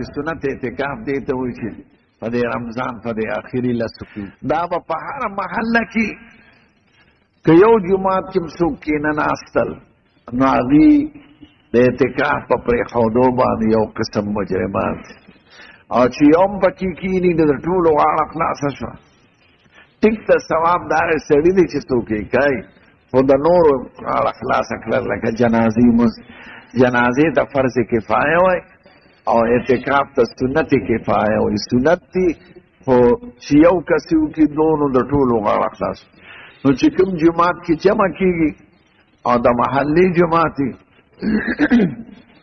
سنت اعتکاف دیته وایي چې په دې رمضان په دې آخري لسو کې دا به په هره محله کې که یو جومات کې هم څوک کېناستل نو هغوی د اعتکاف په پرېښودو باندې یو قسم مجرمان دي او چې یو هم پکې کښېني نو د ټولو غاړه خلاصه شوه ټیک ته ثواب د هغې سړي دی چې څوک یې کوي خو د نورو غاړه خلاصه کړل لکه جنازې ته فرض کفایه وایي او اعتکاف ته سنت کفایه وایي سنت دي خو چې یو کس یې وکړي نو د ټولو غاړه خلاص نو چې کوم جومات کې جمع کېږي او د محلي جومات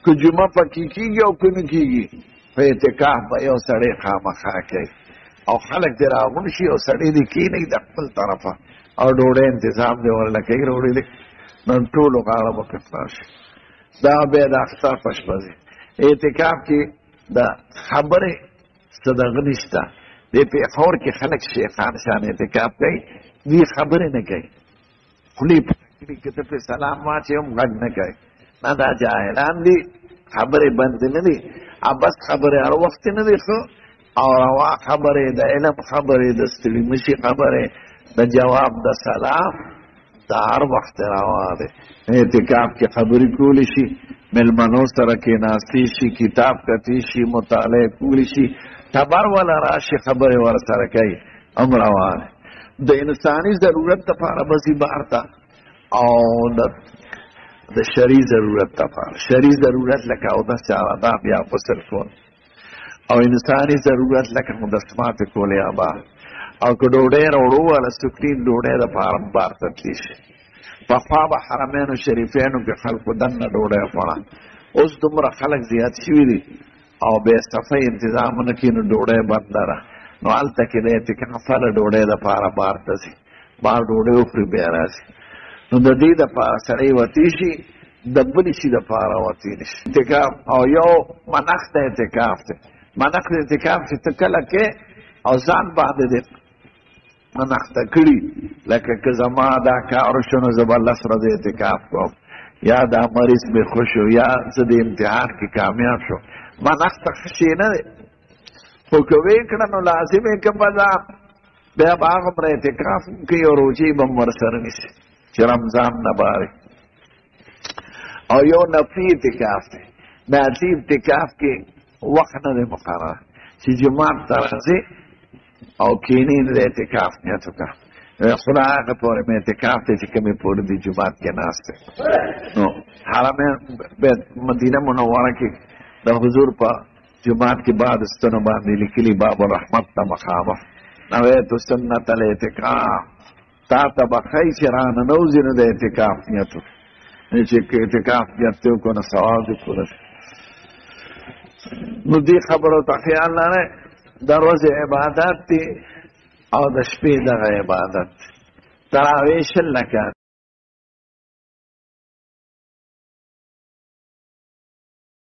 که جمعه پکې کېږي او که نه کېږي په اعتکاف به یو سړی خامخا کوي او خلک دې راغون شي او سړی دې کېنوي د خپل طرفه او ډوډۍ انتظام دې ورله کوي روړې دې نو ټولو غاړه به پرې خلاص شي دا بیا د اختر په شپه دی اعتکاف کې د خبرې څه دغه نشته دې پېښور کې خلک شیخان شان اعتکاف کوي دوی خبرې نه کوي خولې پرې که ته پرې سلام واچوې هم غږ نه کوي نه دا جاهلان دي خبرې بند نه دي بس خبرې هر وخت نه دي ښه او روا خبرې د علم خبرې د ستړي مشي خبرې د جواب د سلام دا هر وخت روا دی اعتکاف کې خبرې کولی شي مېلمنو سره کېناستی شي کتاب کتی شي مطالعه کولی شي خبر ولا راشي خبرې ورسره کوي هم روا دی د انساني ضرورت لپاره بسې بهر ته او د شرعي ضرورت لپاره شرعي ضرورت لکه اودس آداب یا غسل کول او انساني ضرورت لکه مجسمات کول یا بار او که ډوډۍ راوړو والا سکرین ډوډۍ دپاره بار ته تللی شي پخوا به حرمینو شریفینو کې خلکو دننه ډوډۍ خوړه اوس دومره خلک زیات شوي دي او بې صفۍ انتظامونه کوي نو ډوډۍ بنده ده نو هلته کې د اعتکاف هله ډوډۍ دپاره بار ته ځي بار ډوډۍ وخوري بیا راځي نو د دې دپاره سړی وتی شي د بلې شي دپاره وتی نه شي اعتکاف او یو منخ د اعتکاف دی منخ د اعتکاف چې ته کله کې او ځان باندې دې منخ ته کړي لکه که زما دا کار شو نو زه به لس ورځې اعتکاف کوم یا دا مریض مې خوش شو یا زه د امتحان کې کامیاب شو منخ ته ښه شی نه دی خو که ویې کړه نو لازم یې که به ځان بیا به هغومره اعتکاف هم کوي او روژې به هم ورسره نیسي چې رمضان نه باري او یو نفلي اعتکاف دی نفلي اعتکاف کې وخت نه دی مقرر چې جماعت ته راځي او کینې د اعتکاف نیت وکړه خدا هغه پورې مې اعتکاف دی چې کومې پورې دی جماعت کې ناست دی نو حرمین مدینه منوره کې د حضور په جماعت کې بعد ستنو باندې لیکلي باب الرحمت ته مخامخ نویت سنت الاعتکاف تا ته به ښایي چې راننوځي نو د اعتکاف نیت وکړي چې اعتکاف نیت دې وکړو نو ثواب دې پوره شي نو دې خبرو ته خیال لرئ د ورځې عبادت دی او د شپې دغه عبادت تراویح 20 رکعت